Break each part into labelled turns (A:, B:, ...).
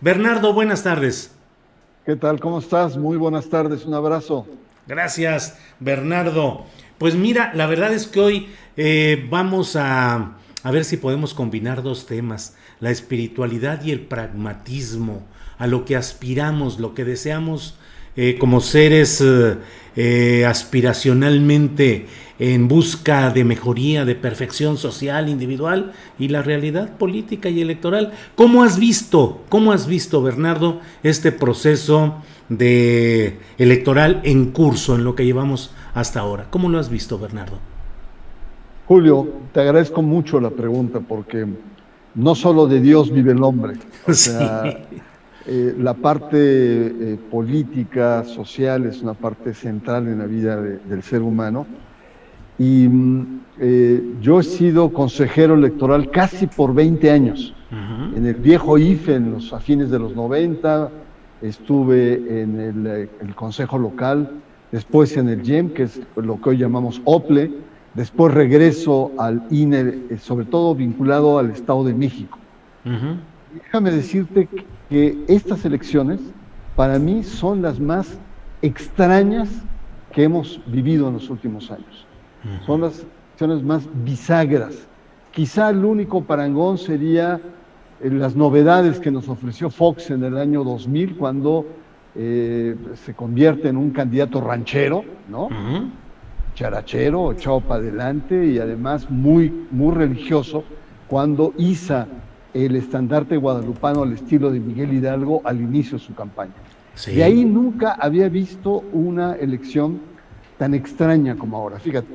A: Bernardo, buenas tardes.
B: ¿Qué tal? ¿Cómo estás? Muy buenas tardes, un abrazo.
A: Gracias, Bernardo. Pues mira, la verdad es que hoy vamos a ver si podemos combinar dos temas, la espiritualidad y el pragmatismo, a lo que aspiramos, lo que deseamos como seres aspiracionalmente en busca de mejoría, de perfección social, individual y la realidad política y electoral. Cómo has visto, Bernardo, este proceso de electoral en curso en lo que llevamos hasta ahora? ¿Cómo lo has visto, Bernardo?
B: Julio, te agradezco mucho la pregunta porque no solo de Dios vive el hombre, o sea,
A: Sí.
B: la parte política, social es una parte central en la vida del ser humano y yo he sido consejero electoral casi por 20 años.
A: Uh-huh.
B: En el viejo IFE, a fines de los 90, estuve en el Consejo Local, después en el YEM, que es lo que hoy llamamos OPLE, después regreso al INE, sobre todo vinculado al Estado de México.
A: Uh-huh.
B: Déjame decirte que estas elecciones para mí son las más extrañas que hemos vivido en los últimos años. Son las elecciones más bisagras. Quizá el único parangón sería las novedades que nos ofreció Fox en el año 2000, cuando se convierte en un candidato ranchero, ¿no?
A: Uh-huh.
B: Charachero, echado para adelante y además muy, muy religioso, cuando iza el estandarte guadalupano al estilo de Miguel Hidalgo al inicio de su campaña. De
A: Sí.
B: ahí nunca había visto una elección tan extraña como ahora. Fíjate,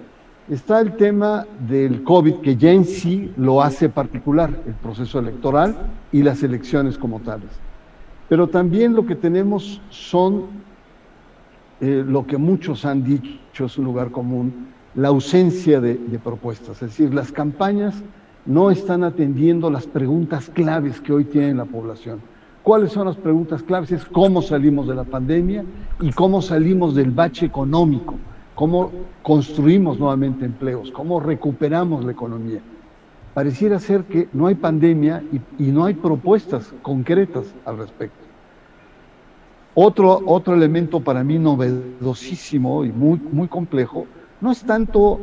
B: está el tema del COVID, que ya en sí lo hace particular, el proceso electoral y las elecciones como tales. Pero también lo que tenemos son lo que muchos han dicho, es un lugar común, la ausencia de propuestas. Es decir, las campañas no están atendiendo las preguntas claves que hoy tiene la población. ¿Cuáles son las preguntas claves? Es cómo salimos de la pandemia y cómo salimos del bache económico, cómo construimos nuevamente empleos, cómo recuperamos la economía. Pareciera ser que no hay pandemia y no hay propuestas concretas al respecto. Otro elemento para mí novedosísimo y muy, muy complejo no es tanto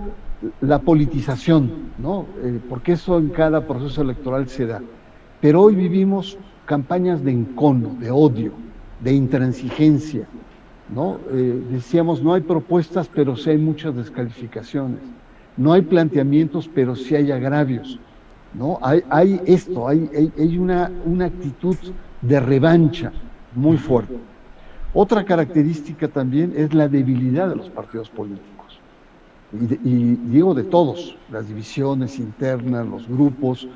B: la politización, ¿no? Porque eso en cada proceso electoral se da. Pero hoy vivimos campañas de encono, de odio, de intransigencia, ¿no? Decíamos, no hay propuestas, pero sí hay muchas descalificaciones. No hay planteamientos, pero sí hay agravios, ¿no? Hay una actitud de revancha muy fuerte. Otra característica también es la debilidad de los partidos políticos. Y digo de todos, las divisiones internas, los grupos,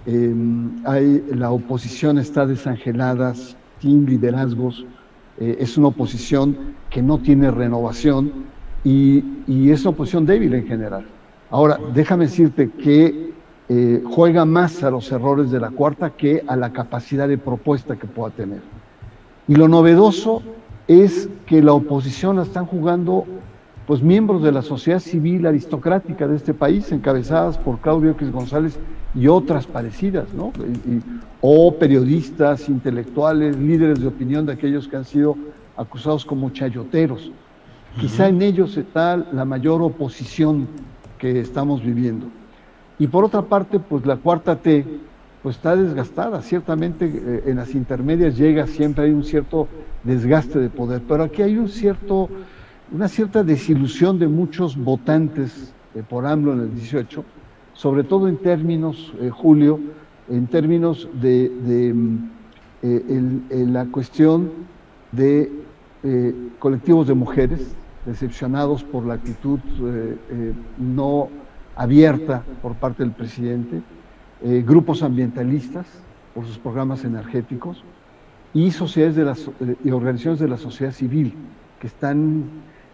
B: la oposición está desangelada, sin liderazgos, es una oposición que no tiene renovación y es una oposición débil en general. Ahora, déjame decirte que juega más a los errores de la cuarta que a la capacidad de propuesta que pueda tener. Y lo novedoso es que la oposición la están jugando pues miembros de la sociedad civil aristocrática de este país, encabezadas por Claudio X González y otras parecidas, ¿no? O periodistas, intelectuales, líderes de opinión de aquellos que han sido acusados como chayoteros. Uh-huh. Quizá en ellos está la mayor oposición que estamos viviendo. Y por otra parte, pues la cuarta T pues está desgastada. Ciertamente en las intermedias siempre hay un cierto desgaste de poder, pero aquí hay una cierta desilusión de muchos votantes por AMLO en el 18, sobre todo en términos, Julio, en términos de la cuestión de colectivos de mujeres decepcionados por la actitud no abierta por parte del presidente, grupos ambientalistas por sus programas energéticos y y organizaciones de la sociedad civil que están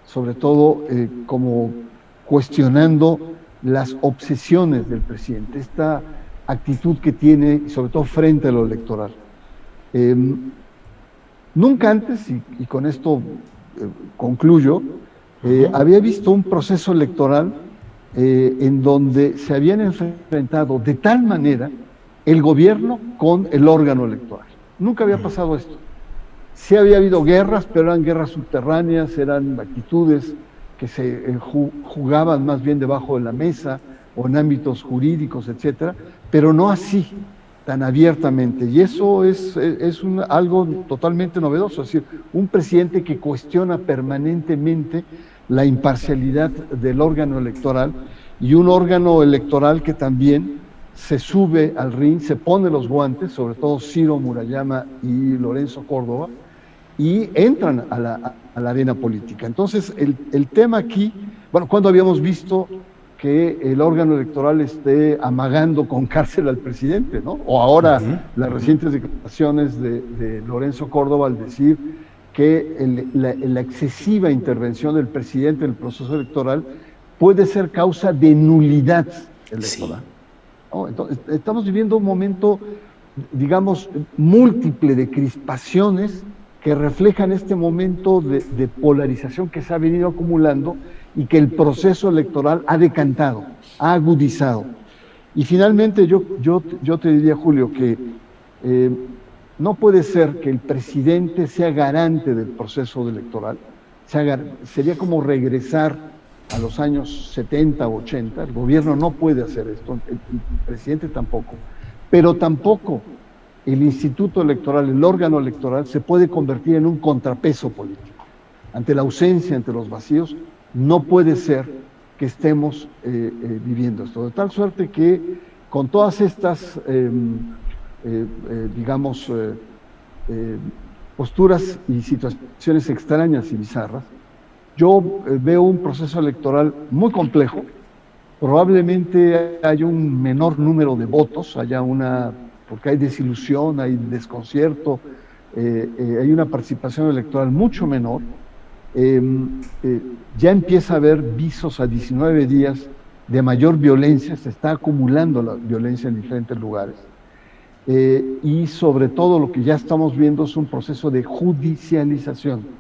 B: sobre todo como cuestionando las obsesiones del presidente, esta actitud que tiene, y sobre todo frente a lo electoral. Nunca antes, y con esto concluyo, había visto un proceso electoral en donde se habían enfrentado de tal manera el gobierno con el órgano electoral. Nunca había pasado esto. Sí había habido guerras, pero eran guerras subterráneas, eran actitudes que se jugaban más bien debajo de la mesa o en ámbitos jurídicos, etcétera, pero no así, tan abiertamente. Y eso es algo totalmente novedoso, es decir, un presidente que cuestiona permanentemente la imparcialidad del órgano electoral, y un órgano electoral que también se sube al ring, se pone los guantes, sobre todo Ciro Murayama y Lorenzo Córdoba, y entran a la arena política. Entonces, el tema aquí, bueno, ¿cuándo habíamos visto que el órgano electoral esté amagando con cárcel al presidente, ¿no? O ahora las recientes declaraciones de Lorenzo Córdoba al decir que la excesiva intervención del presidente en el proceso electoral puede ser causa de nulidad electoral. Sí. ¿No? Entonces, estamos viviendo un momento, digamos, múltiple de crispaciones que reflejan este momento de polarización que se ha venido acumulando y que el proceso electoral ha decantado, ha agudizado. Y finalmente yo te diría, Julio, que no puede ser que el presidente sea garante del proceso electoral. Sería como regresar a los años 70 o 80. El gobierno no puede hacer esto, el presidente tampoco. Pero tampoco el instituto electoral, el órgano electoral, se puede convertir en un contrapeso político. Ante la ausencia, ante los vacíos, no puede ser que estemos viviendo esto. De tal suerte que con todas estas, posturas y situaciones extrañas y bizarras, yo veo un proceso electoral muy complejo. Probablemente haya un menor número de votos, porque hay desilusión, hay desconcierto, hay una participación electoral mucho menor. Ya empieza a haber visos a 19 días de mayor violencia, se está acumulando la violencia en diferentes lugares. Y sobre todo lo que ya estamos viendo es un proceso de judicialización.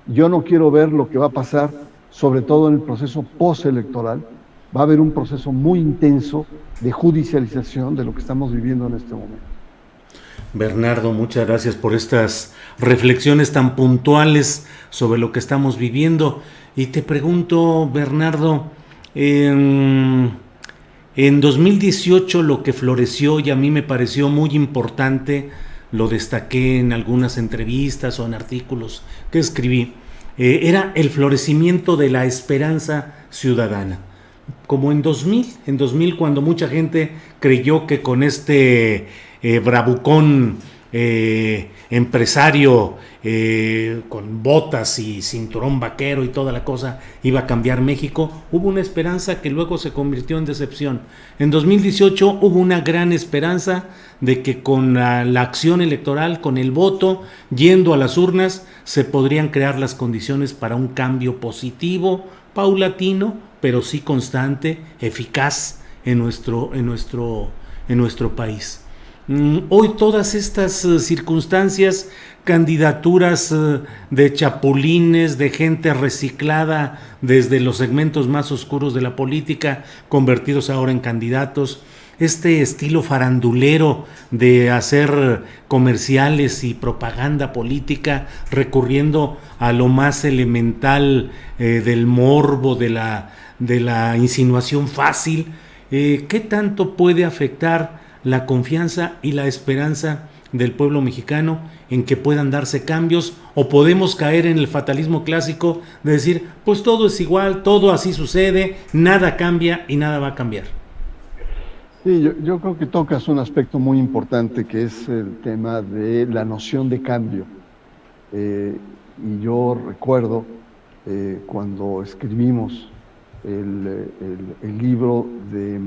B: Yo no quiero ver lo que va a pasar, sobre todo en el proceso postelectoral. Va a haber un proceso muy intenso de judicialización de lo que estamos viviendo en este momento.
A: Bernardo, muchas gracias por estas reflexiones tan puntuales sobre lo que estamos viviendo. Y te pregunto, Bernardo, en 2018 lo que floreció y a mí me pareció muy importante, lo destaqué en algunas entrevistas o en artículos que escribí, era el florecimiento de la esperanza ciudadana. Como en 2000 cuando mucha gente creyó que con este bravucón empresario con botas y cinturón vaquero y toda la cosa iba a cambiar México, hubo una esperanza que luego se convirtió en decepción. En 2018 hubo una gran esperanza de que con la acción electoral, con el voto, yendo a las urnas, se podrían crear las condiciones para un cambio positivo, paulatino, pero sí constante, eficaz en nuestro país. Hoy todas estas circunstancias, candidaturas de chapulines, de gente reciclada desde los segmentos más oscuros de la política, convertidos ahora en candidatos, este estilo farandulero de hacer comerciales y propaganda política recurriendo a lo más elemental del morbo, de la insinuación fácil, ¿qué tanto puede afectar la confianza y la esperanza del pueblo mexicano en que puedan darse cambios, o podemos caer en el fatalismo clásico de decir, pues todo es igual, todo así sucede, nada cambia y nada va a cambiar?
B: Sí, yo creo que tocas un aspecto muy importante, que es el tema de la noción de cambio. Y yo recuerdo cuando escribimos el libro de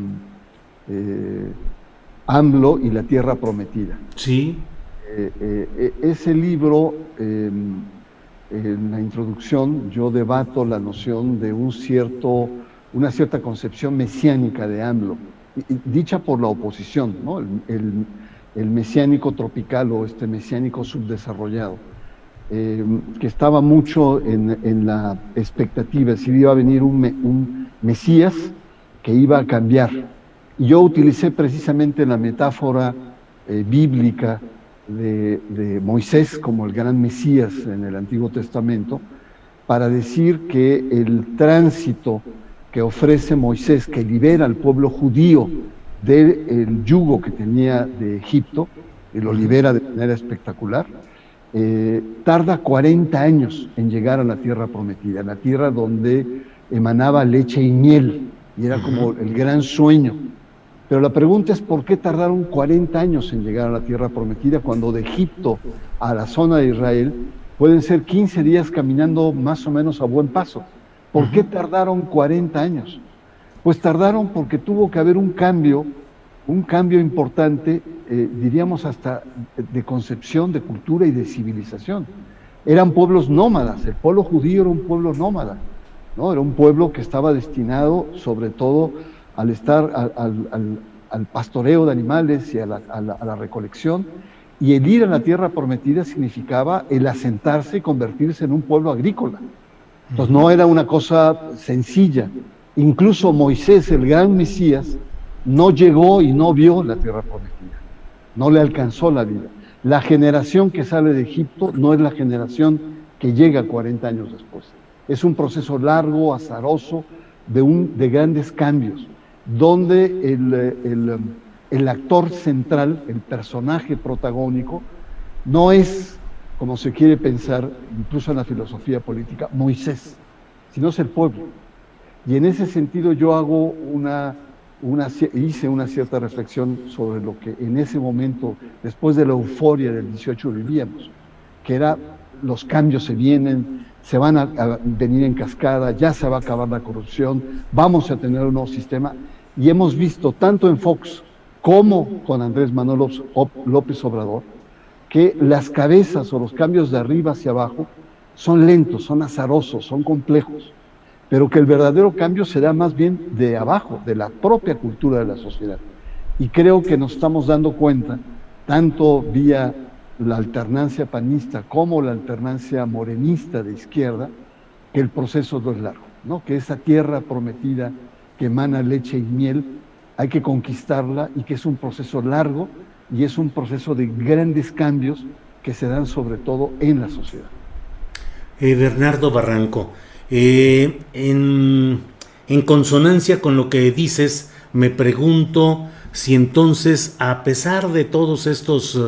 B: AMLO y la Tierra Prometida.
A: Sí.
B: Ese libro, en la introducción, yo debato la noción de una cierta concepción mesiánica de AMLO, dicha por la oposición, ¿no? El mesiánico tropical o este mesiánico subdesarrollado, que estaba mucho en la expectativa, si iba a venir un Mesías que iba a cambiar. Y yo utilicé precisamente la metáfora bíblica de Moisés como el gran Mesías en el Antiguo Testamento, para decir que el tránsito que ofrece Moisés, que libera al pueblo judío del yugo que tenía de Egipto, y lo libera de manera espectacular, tarda 40 años en llegar a la tierra prometida, la tierra donde emanaba leche y miel, y era como el gran sueño. Pero la pregunta es, ¿por qué tardaron 40 años en llegar a la tierra prometida cuando de Egipto a la zona de Israel pueden ser 15 días caminando más o menos a buen paso? ¿Por qué tardaron 40 años? Pues tardaron porque tuvo que haber un cambio importante, diríamos hasta de concepción, de cultura y de civilización. Eran pueblos nómadas, el pueblo judío era un pueblo nómada, ¿no? Era un pueblo que estaba destinado sobre todo al estar al pastoreo de animales y a la recolección, y el ir a la tierra prometida significaba el asentarse y convertirse en un pueblo agrícola. Entonces no era una cosa sencilla. Incluso Moisés, el gran Mesías, no llegó y no vio la tierra prometida, no le alcanzó la vida. La generación que sale de Egipto no es la generación que llega 40 años después. Es un proceso largo, azaroso, de grandes cambios, donde el actor central, el personaje protagónico, no es, como se quiere pensar, incluso en la filosofía política, Moisés, sino es el pueblo. Y en ese sentido yo hago hice una cierta reflexión sobre lo que en ese momento, después de la euforia del 18, vivíamos, que era los cambios se vienen, se van a venir en cascada, ya se va a acabar la corrupción, vamos a tener un nuevo sistema, y hemos visto tanto en Fox como con Andrés Manuel López Obrador, que las cabezas o los cambios de arriba hacia abajo son lentos, son azarosos, son complejos, pero que el verdadero cambio se da más bien de abajo, de la propia cultura de la sociedad. Y creo que nos estamos dando cuenta, tanto vía la alternancia panista como la alternancia morenista de izquierda, que el proceso no es largo, ¿no? Que esa tierra prometida que emana leche y miel, hay que conquistarla, y que es un proceso largo y es un proceso de grandes cambios que se dan sobre todo en la sociedad.
A: Bernardo Barranco, en consonancia con lo que dices, me pregunto si entonces, a pesar de todos estos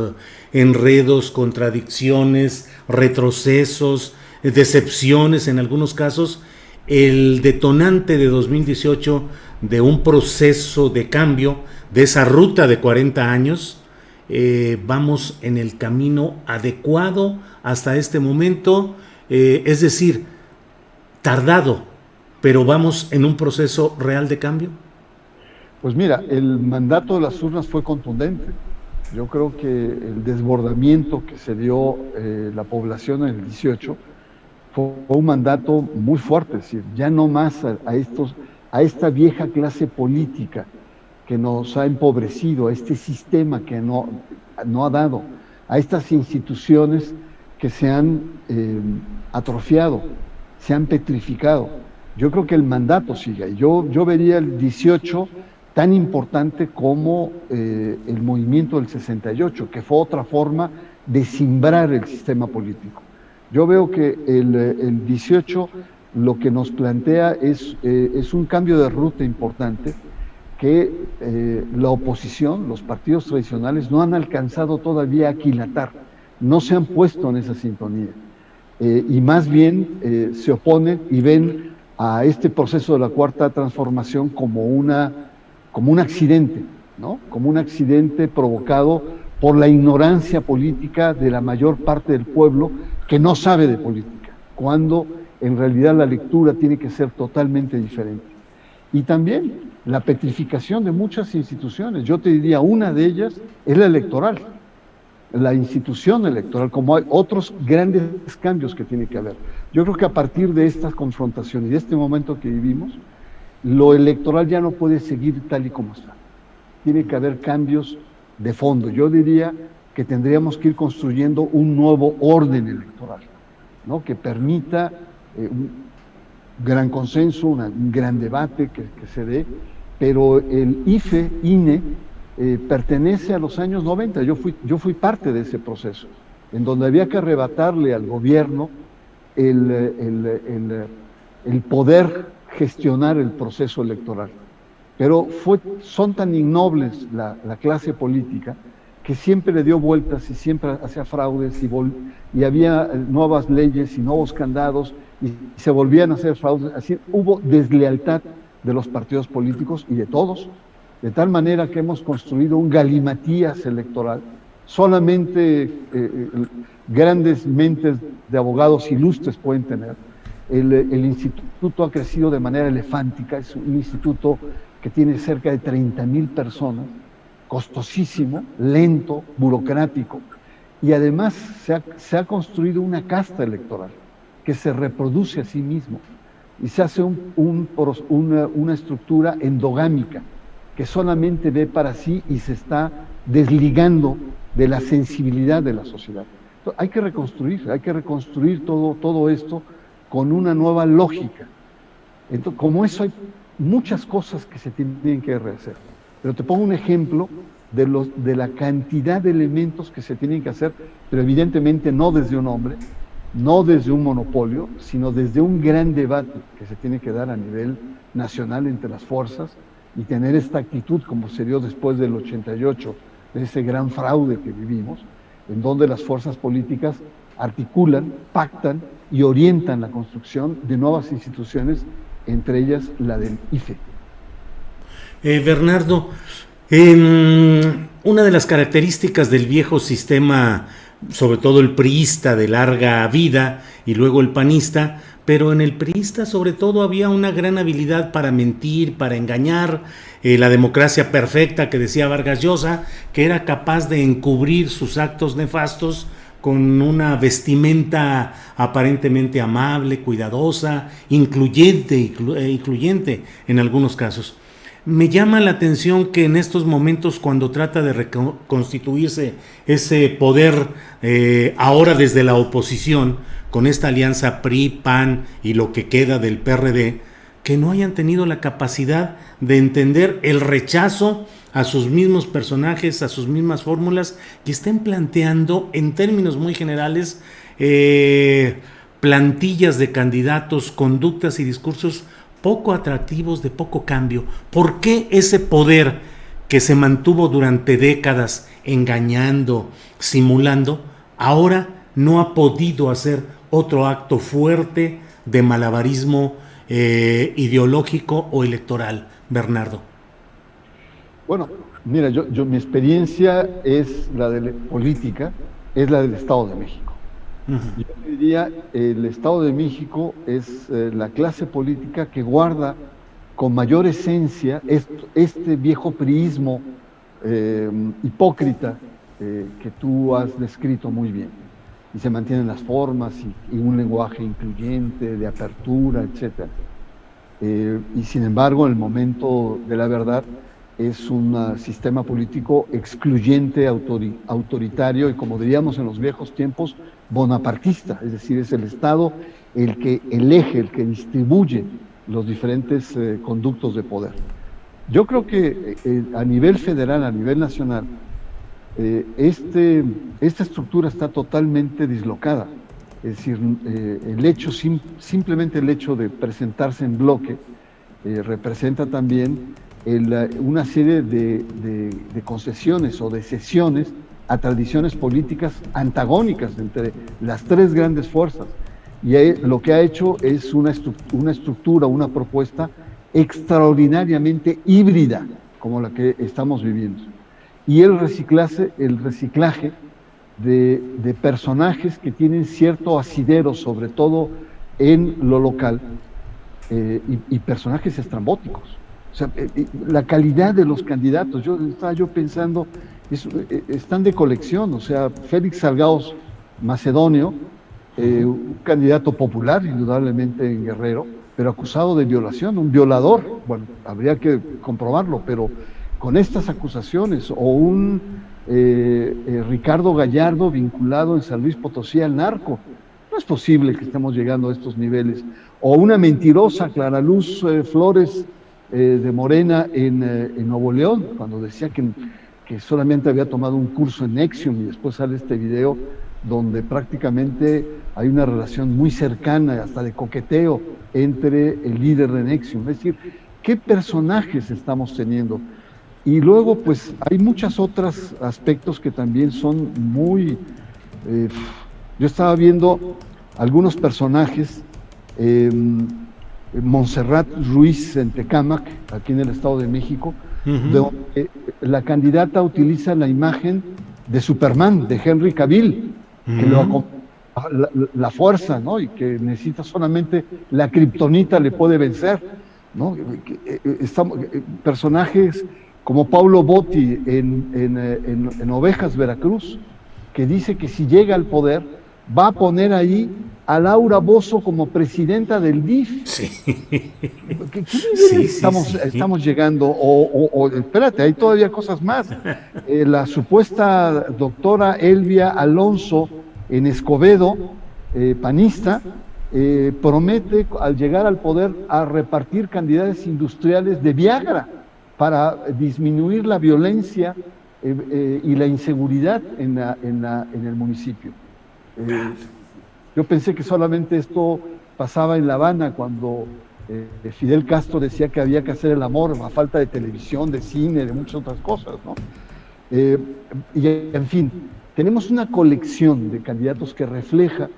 A: enredos, contradicciones, retrocesos, decepciones en algunos casos, el detonante de 2018 de un proceso de cambio, de esa ruta de 40 años, vamos en el camino adecuado hasta este momento, es decir, tardado, pero vamos en un proceso real de cambio.
B: Pues mira, el mandato de las urnas fue contundente. Yo creo que el desbordamiento que se dio la población en el 18 fue un mandato muy fuerte, es decir, ya no más a esta vieja clase política que nos ha empobrecido, a este sistema que no ha dado, a estas instituciones que se han atrofiado, se han petrificado. Yo creo que el mandato sigue. Yo vería el 18 tan importante como el movimiento del 68, que fue otra forma de cimbrar el sistema político. Yo veo que el 18 lo que nos plantea es un cambio de ruta importante que la oposición, los partidos tradicionales, no han alcanzado todavía a aquilatar, no se han puesto en esa sintonía, y más bien se oponen y ven a este proceso de la Cuarta Transformación como un accidente, ¿no? Como un accidente provocado por la ignorancia política de la mayor parte del pueblo que no sabe de política, cuando en realidad la lectura tiene que ser totalmente diferente. Y también la petrificación de muchas instituciones. Yo te diría, una de ellas es la electoral, la institución electoral, como hay otros grandes cambios que tiene que haber. Yo creo que a partir de estas confrontaciones y de este momento que vivimos, lo electoral ya no puede seguir tal y como está. Tiene que haber cambios de fondo. Yo diría que tendríamos que ir construyendo un nuevo orden electoral, ¿no? Que permita un gran consenso, un gran debate que se dé, pero el INE pertenece a los años 90. Yo fui parte de ese proceso, en donde había que arrebatarle al gobierno el poder gestionar el proceso electoral. Pero son tan innobles la clase política que siempre le dio vueltas y siempre hacía fraudes y había nuevas leyes y nuevos candados y se volvían a hacer fraudes. Así hubo deslealtad de los partidos políticos y de todos, de tal manera que hemos construido un galimatías electoral. Solamente grandes mentes de abogados ilustres pueden tener. El instituto ha crecido de manera elefántica, es un instituto que tiene cerca de 30,000 personas, costosísimo, lento, burocrático, y además se ha construido una casta electoral que se reproduce a sí mismo y se hace una estructura endogámica que solamente ve para sí y se está desligando de la sensibilidad de la sociedad. Entonces, hay que reconstruir todo esto con una nueva lógica. Entonces, como eso hay muchas cosas que se tienen que rehacer. Pero te pongo un ejemplo de la cantidad de elementos que se tienen que hacer, pero evidentemente no desde un hombre, no desde un monopolio, sino desde un gran debate que se tiene que dar a nivel nacional entre las fuerzas y tener esta actitud como se dio después del 88, de ese gran fraude que vivimos, en donde las fuerzas políticas articulan, pactan y orientan la construcción de nuevas instituciones, entre ellas la del IFE.
A: Bernardo, una de las características del viejo sistema, sobre todo el priista de larga vida y luego el panista, pero en el priista sobre todo había una gran habilidad para mentir, para engañar, la democracia perfecta que decía Vargas Llosa, que era capaz de encubrir sus actos nefastos con una vestimenta aparentemente amable, cuidadosa, incluyente en algunos casos. Me llama la atención que en estos momentos, cuando trata de reconstituirse ese poder, ahora desde la oposición, con esta alianza PRI, PAN y lo que queda del PRD, que no hayan tenido la capacidad de entender el rechazo a sus mismos personajes, a sus mismas fórmulas, que estén planteando en términos muy generales plantillas de candidatos, conductas y discursos poco atractivos, de poco cambio. ¿Por qué ese poder que se mantuvo durante décadas engañando, simulando, ahora no ha podido hacer otro acto fuerte de malabarismo ideológico o electoral, Bernardo?
B: Bueno, mira, mi experiencia es la de política, es la del Estado de México. Uh-huh. Yo diría, el Estado de México es la clase política que guarda con mayor esencia este viejo priismo hipócrita que tú has descrito muy bien. Y se mantienen las formas y un lenguaje incluyente, de apertura, etc. Y sin embargo, en el momento de la verdad, es un sistema político excluyente, autoritario y, como diríamos en los viejos tiempos, bonapartista. Es decir, es el Estado el que elige, el que distribuye los diferentes conductos de poder. Yo creo que a nivel federal, a nivel nacional, esta estructura está totalmente dislocada. Es decir, simplemente el hecho de presentarse en bloque representa también una serie de concesiones o de cesiones a tradiciones políticas antagónicas entre las tres grandes fuerzas. Y lo que ha hecho es una estructura, una propuesta extraordinariamente híbrida, como la que estamos viviendo. Y el reciclaje de personajes que tienen cierto asidero, sobre todo en lo local, y personajes estrambóticos. O sea, la calidad de los candidatos, estaba pensando, están de colección. O sea, Félix Salgado Macedonio, un candidato popular, indudablemente en Guerrero, pero acusado de violación, un violador. Bueno, habría que comprobarlo, pero con estas acusaciones, o un Ricardo Gallardo vinculado en San Luis Potosí al narco. No es posible que estemos llegando a estos niveles. O una mentirosa Clara Luz Flores de Morena en Nuevo León, cuando decía que que solamente había tomado un curso en Nexium, y después sale este video donde prácticamente hay una relación muy cercana, hasta de coqueteo, entre el líder de Nexium. Es decir, ¿qué personajes estamos teniendo? Y luego, pues, hay muchos otros aspectos que también son muy... yo estaba viendo algunos personajes, Montserrat Ruiz en Tecámac, aquí en el Estado de México, donde la candidata utiliza la imagen de Superman, de Henry Cavill, que la fuerza, ¿no? Y que necesita solamente la kriptonita le puede vencer, ¿no? Personajes como Paulo Botti en Ovejas, Veracruz, que dice que si llega al poder va a poner ahí a Laura Bozzo como presidenta del DIF.
A: Sí.
B: ¿Qué nivel estamos llegando? O espérate, hay todavía cosas más. La supuesta doctora Elvia Alonso en Escobedo, panista, promete al llegar al poder a repartir cantidades industriales de Viagra para disminuir la violencia y la inseguridad en el municipio. Yo pensé que solamente esto pasaba en La Habana, cuando Fidel Castro decía que había que hacer el amor a falta de televisión, de cine, de muchas otras cosas, ¿no? Y en fin, tenemos una colección de candidatos que refleja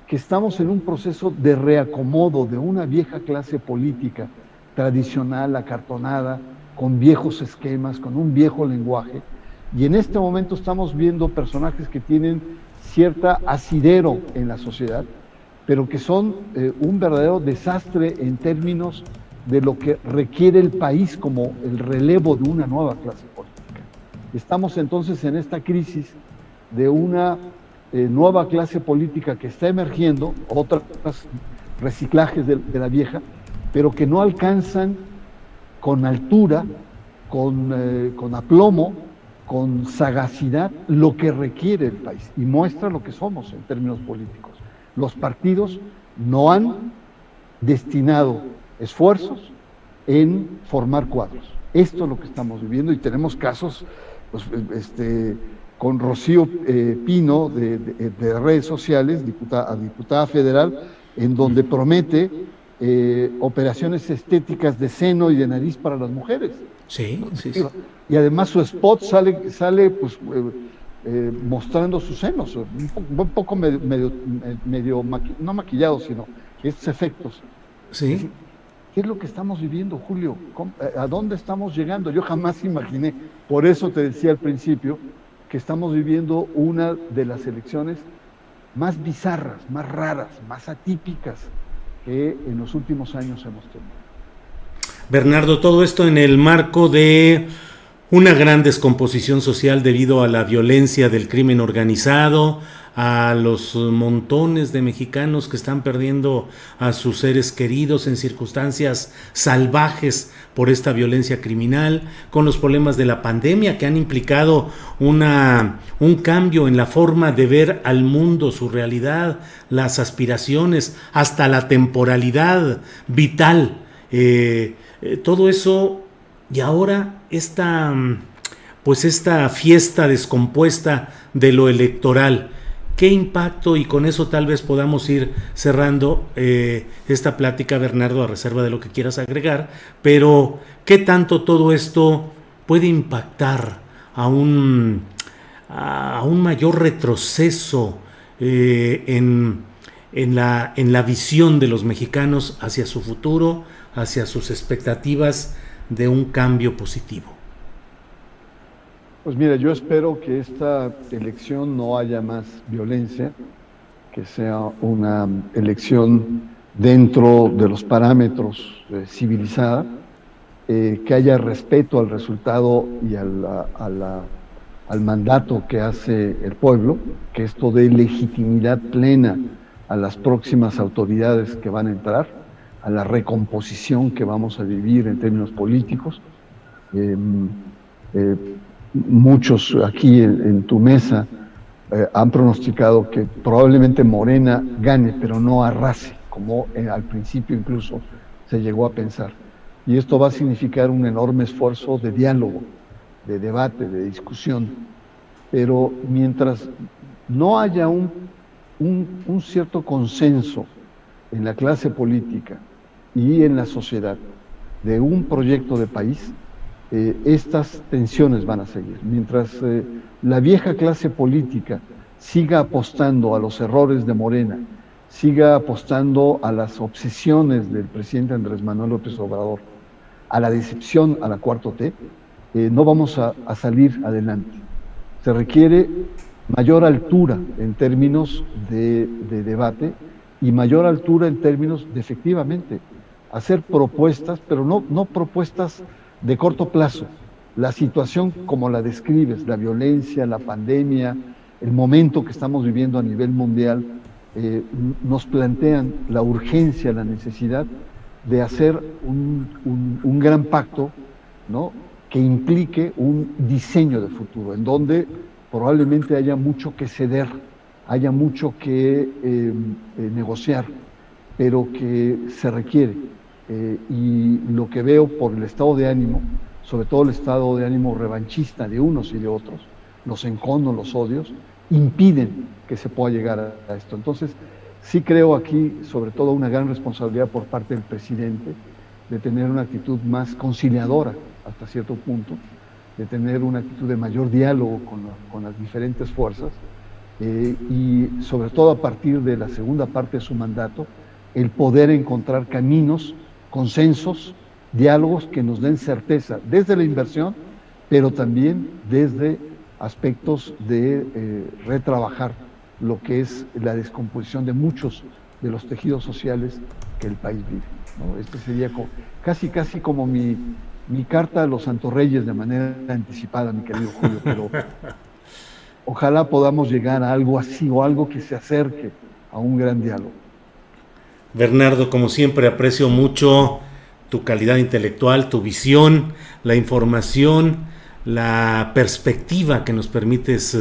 B: que estamos en un proceso de reacomodo de una vieja clase política tradicional, acartonada, con viejos esquemas, con un viejo lenguaje, y en este momento estamos viendo personajes que tienen cierta asidero en la sociedad, pero que son un verdadero desastre en términos de lo que requiere el país como el relevo de una nueva clase política. Estamos entonces en esta crisis de una nueva clase política que está emergiendo, otros reciclajes de la vieja, pero que no alcanzan con altura, con aplomo, con sagacidad, lo que requiere el país, y muestra lo que somos en términos políticos. Los partidos no han destinado esfuerzos en formar cuadros. Esto es lo que estamos viviendo, y tenemos casos, pues, con Rocío Pino de redes sociales, diputada federal, en donde promete operaciones estéticas de seno y de nariz para las mujeres.
A: Sí.
B: Y además su spot sale pues, mostrando sus senos, un poco medio no maquillado, sino estos efectos.
A: Sí.
B: ¿Qué es lo que estamos viviendo, Julio? ¿A dónde estamos llegando? Yo jamás imaginé, por eso te decía al principio, que estamos viviendo una de las elecciones más bizarras, más raras, más atípicas que en los últimos años hemos tenido.
A: Bernardo, todo esto en el marco de una gran descomposición social debido a la violencia del crimen organizado, a los montones de mexicanos que están perdiendo a sus seres queridos en circunstancias salvajes por esta violencia criminal, con los problemas de la pandemia que han implicado un cambio en la forma de ver al mundo, su realidad, las aspiraciones, hasta la temporalidad vital. Todo eso, y ahora esta fiesta descompuesta de lo electoral. ¿Qué impacto? Y con eso tal vez podamos ir cerrando esta plática, Bernardo, a reserva de lo que quieras agregar, pero ¿qué tanto todo esto puede impactar a un mayor retroceso en la visión de los mexicanos hacia su futuro, hacia sus expectativas de un cambio positivo?
B: Pues mira, yo espero que esta elección no haya más violencia, que sea una elección dentro de los parámetros civilizada, que haya respeto al resultado y al mandato que hace el pueblo, que esto dé legitimidad plena a las próximas autoridades que van a entrar, a la recomposición que vamos a vivir en términos políticos. Muchos aquí en tu mesa han pronosticado que probablemente Morena gane, pero no arrase, como al principio incluso se llegó a pensar. Y esto va a significar un enorme esfuerzo de diálogo, de debate, de discusión, pero mientras no haya un cierto consenso en la clase política y en la sociedad de un proyecto de país, estas tensiones van a seguir. Mientras la vieja clase política siga apostando a los errores de Morena, siga apostando a las obsesiones del presidente Andrés Manuel López Obrador, a la decepción a la 4T, no vamos a salir adelante. Se requiere mayor altura en términos de debate y mayor altura en términos de, efectivamente, hacer propuestas, pero no propuestas de corto plazo. La situación como la describes, la violencia, la pandemia, el momento que estamos viviendo a nivel mundial, nos plantean la urgencia, la necesidad de hacer un gran pacto, ¿no?, que implique un diseño de futuro, en donde probablemente haya mucho que ceder, haya mucho que negociar, pero que se requiere. Y lo que veo por el estado de ánimo, sobre todo el estado de ánimo revanchista de unos y de otros, los enconos, los odios, impiden que se pueda llegar a esto. Entonces, sí creo aquí, sobre todo, una gran responsabilidad por parte del presidente de tener una actitud más conciliadora hasta cierto punto, de tener una actitud de mayor diálogo con las diferentes fuerzas, y sobre todo a partir de la segunda parte de su mandato, el poder encontrar caminos, consensos, diálogos que nos den certeza desde la inversión, pero también desde aspectos de retrabajar lo que es la descomposición de muchos de los tejidos sociales que el país vive, ¿no? Este sería casi como mi carta a los Santos Reyes de manera anticipada, mi querido Julio, pero ojalá podamos llegar a algo así o algo que se acerque a un gran diálogo.
A: Bernardo, como siempre, aprecio mucho tu calidad intelectual, tu visión, la información, la perspectiva que nos permites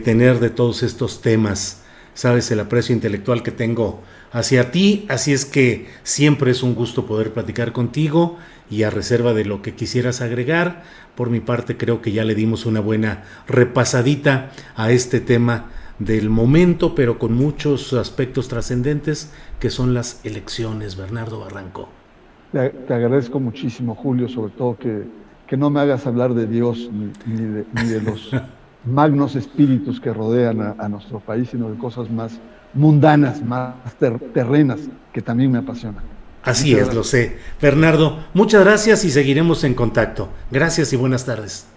A: tener de todos estos temas. Sabes el aprecio intelectual que tengo hacia ti, así es que siempre es un gusto poder platicar contigo, y a reserva de lo que quisieras agregar, por mi parte creo que ya le dimos una buena repasadita a este tema del momento, pero con muchos aspectos trascendentes que son las elecciones. Bernardo Barranco.
B: Te agradezco muchísimo, Julio, sobre todo que no me hagas hablar de Dios ni de los magnos espíritus que rodean a nuestro país, sino de cosas más mundanas, más terrenas, que también me apasionan.
A: Así es, lo sé. Bernardo, muchas gracias y seguiremos en contacto. Gracias y buenas tardes.